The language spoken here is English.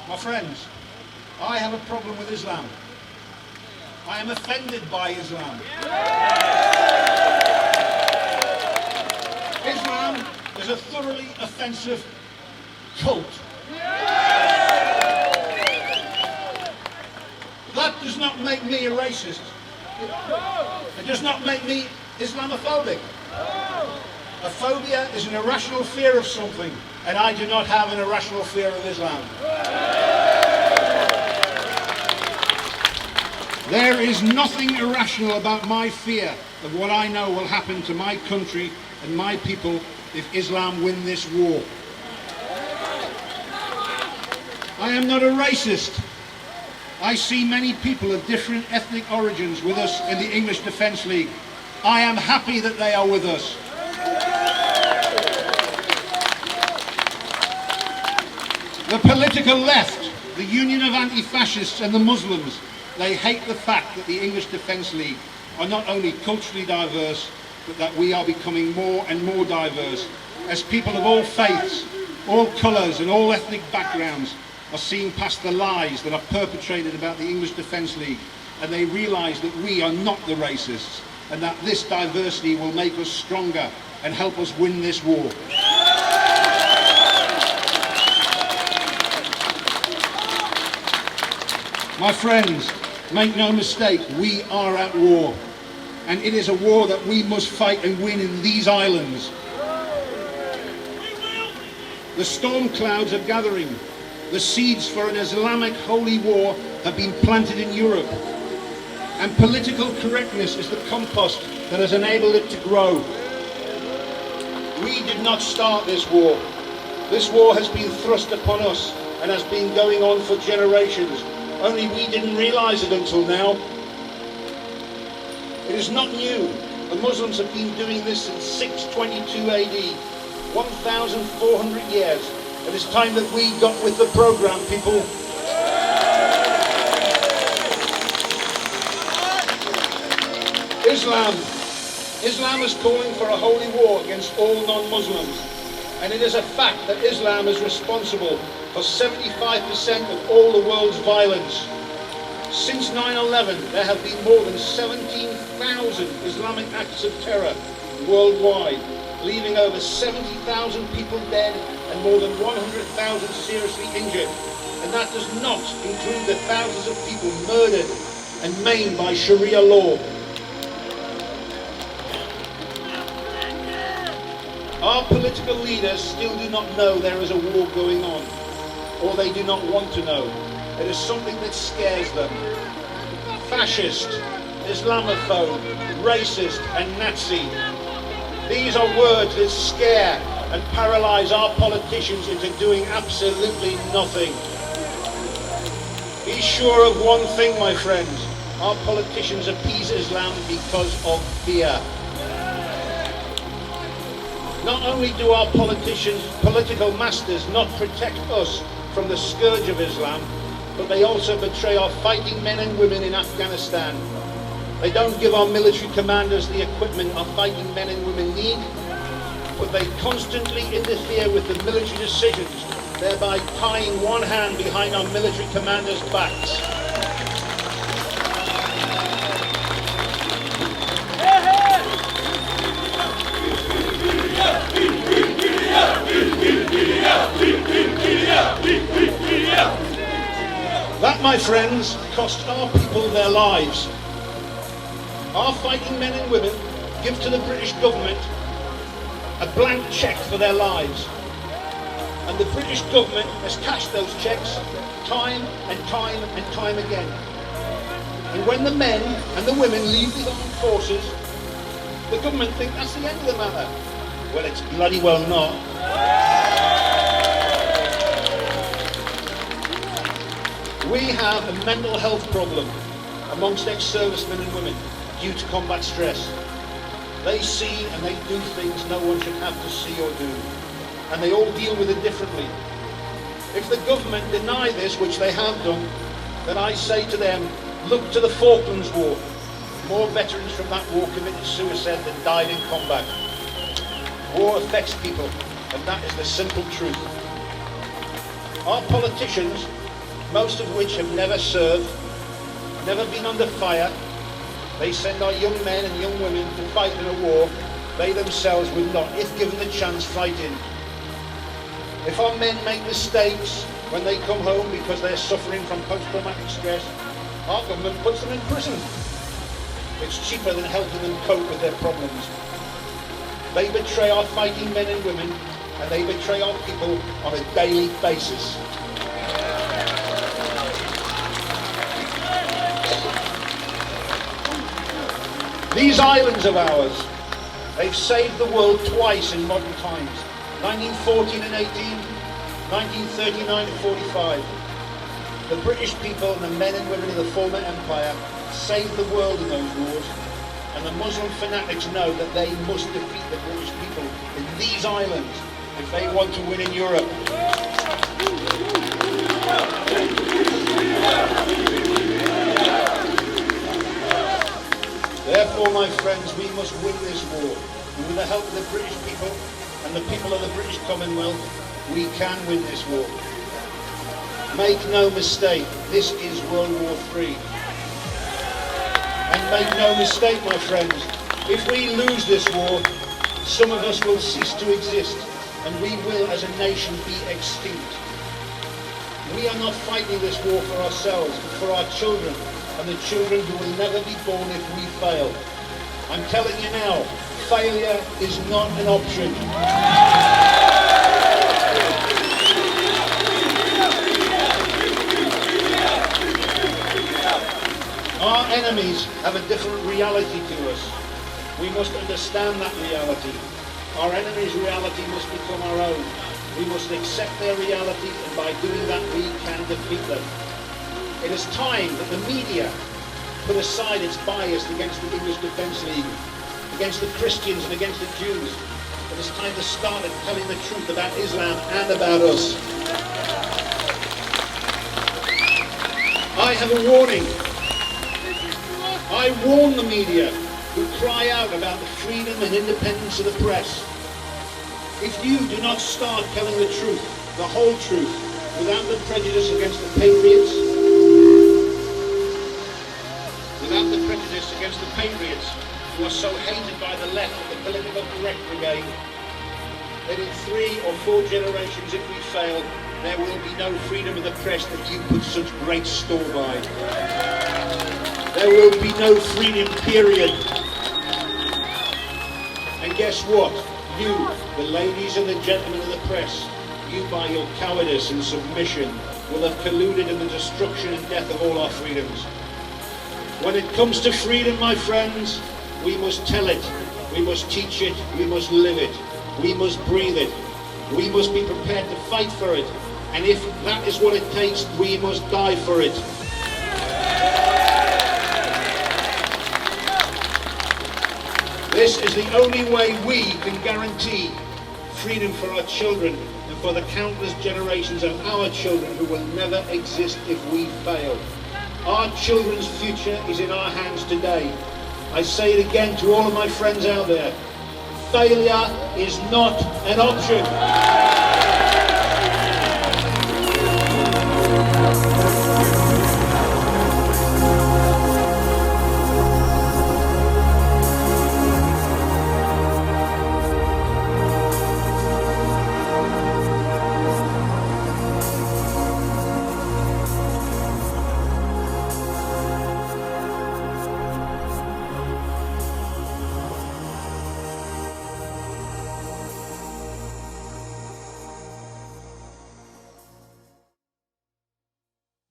My friends, I have a problem with Islam. I am offended by Islam. Islam is a thoroughly offensive cult. That does not make me a racist. It does not make me Islamophobic. A phobia is an irrational fear of something, and I do not have an irrational fear of Islam. There is nothing irrational about my fear of what I know will happen to my country and my people if Islam win this war. I am not a racist. I see many people of different ethnic origins with us in the English Defence League. I am happy that they are with us. The political left, the Union of Anti-Fascists and the Muslims, they hate the fact that the English Defence League are not only culturally diverse, but that we are becoming more and more diverse, as people of all faiths, all colours and all ethnic backgrounds are seeing past the lies that are perpetrated about the English Defence League, and they realise that we are not the racists, and that this diversity will make us stronger and help us win this war. My friends, make no mistake, we are at war, and it is a war that we must fight and win in these islands. The storm clouds are gathering. The seeds for an Islamic holy war have been planted in Europe, and political correctness is the compost that has enabled it to grow. We did not start this war. This war has been thrust upon us and has been going on for generations. Only we didn't realise it until now. It is not new. The Muslims have been doing this since 622 AD, 1,400 years. It is time that we got with the programme, people. Islam is calling for a holy war against all non-Muslims, and it is a fact that Islam is responsible for 75% of all the world's violence. Since 9/11, there have been more than 17,000 Islamic acts of terror worldwide, leaving over 70,000 people dead and more than 100,000 seriously injured. And that does not include the thousands of people murdered and maimed by Sharia law. Our political leaders still do not know there is a war going on, or they do not want to know. It is something that scares them. Fascist, Islamophobe, racist and Nazi. These are words that scare and paralyse our politicians into doing absolutely nothing. Be sure of one thing, my friends. Our politicians appease Islam because of fear. Not only do our political masters not protect us from the scourge of Islam, but they also betray our fighting men and women in Afghanistan. They don't give our military commanders the equipment our fighting men and women need, but they constantly interfere with the military decisions, thereby tying one hand behind our military commanders' backs. That, my friends, cost our people their lives. Our fighting men and women give to the British government a blank cheque for their lives. And the British government has cashed those cheques time and time and time again. And when the men and the women leave the armed forces, the government think that's the end of the matter. Well, it's bloody well not. We have a mental health problem amongst ex-servicemen and women due to combat stress. They see and they do things no one should have to see or do, and they all deal with it differently. If the government deny this, which they have done, then I say to them, look to the Falklands War. More veterans from that war committed suicide than died in combat. War affects people, and that is the simple truth. Our politicians most of which have never served, never been under fire. They send our young men and young women to fight in a war they themselves would not, if given the chance, fight in. If our men make mistakes when they come home because they're suffering from post-traumatic stress, our government puts them in prison. It's cheaper than helping them cope with their problems. They betray our fighting men and women, and they betray our people on a daily basis. These islands of ours, they've saved the world twice in modern times. 1914 and 18, 1939 and 45. The British people and the men and women of the former empire saved the world in those wars, and the Muslim fanatics know that they must defeat the British people in these islands if they want to win in Europe. Therefore, my friends, we must win this war. And with the help of the British people and the people of the British Commonwealth, we can win this war. Make no mistake, this is World War III. And make no mistake, my friends, if we lose this war, some of us will cease to exist, and we will, as a nation, be extinct. We are not fighting this war for ourselves, but for our children, and the children who will never be born if we fail. I'm telling you now, failure is not an option. Our enemies have a different reality to us. We must understand that reality. Our enemies' reality must become our own. We must accept their reality, and by doing that we can defeat them. It is time that the media put aside its bias against the English Defence League, against the Christians and against the Jews. It is time to start telling the truth about Islam and about us. I have a warning. I warn the media who cry out about the freedom and independence of the press. If you do not start telling the truth, the whole truth, without the prejudice against the patriots, who are so hated by the left of the political correct brigade, that in 3 or 4 generations, if we fail, there will be no freedom of the press that you put such great store by. There will be no freedom, period. And guess what? You, the ladies and the gentlemen of the press, you by your cowardice and submission will have colluded in the destruction and death of all our freedoms. When it comes to freedom, my friends, we must tell it, we must teach it, we must live it, we must breathe it, we must be prepared to fight for it, and if that is what it takes, we must die for it. This is the only way we can guarantee freedom for our children and for the countless generations of our children who will never exist if we fail. Our children's future is in our hands today. I say it again to all of my friends out there. Failure is not an option.